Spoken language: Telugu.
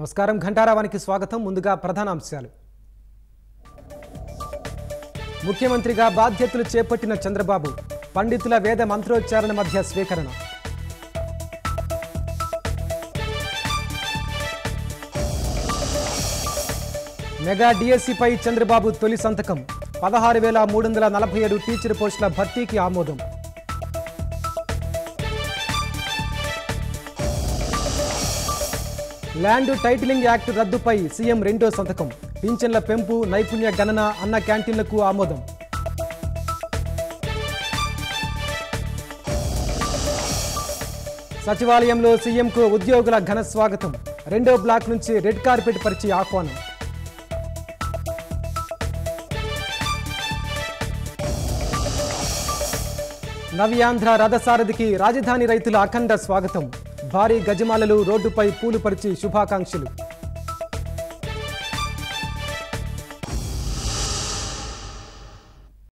నమస్కారం ఘంటారావానికి స్వాగతం. ముందుగా ప్రధాన అంశాలు. ముఖ్యమంత్రిగా బాధ్యతలు చేపట్టిన చంద్రబాబు పండితుల వేద మంత్రోచ్చారణ మధ్య స్వీకరణ. మెగా డిఎస్సిపై చంద్రబాబు తొలి సంతకం. 16,347 టీచర్ పోస్టుల భర్తీకి ఆమోదం. ల్యాండ్ టైటిలింగ్ యాక్ట్ రద్దుపై సీఎం రెండో సంతకం. పింఛన్ల పెంపు, నైపుణ్య గణన, అన్న క్యాంటీన్లకు ఆమోదం. సచివాలయంలో సీఎంకు ఉద్యోగుల ఘన స్వాగతం. రెండో బ్లాక్ నుంచి రెడ్ కార్పెట్ పరిచి ఆహ్వానం. నవ్యాంధ్ర రథసారథికి రాజధాని రైతుల అఖండ స్వాగతం. భారీ గజమాలలు, రోడ్డుపై పూలు పరిచి శుభాకాంక్షలు.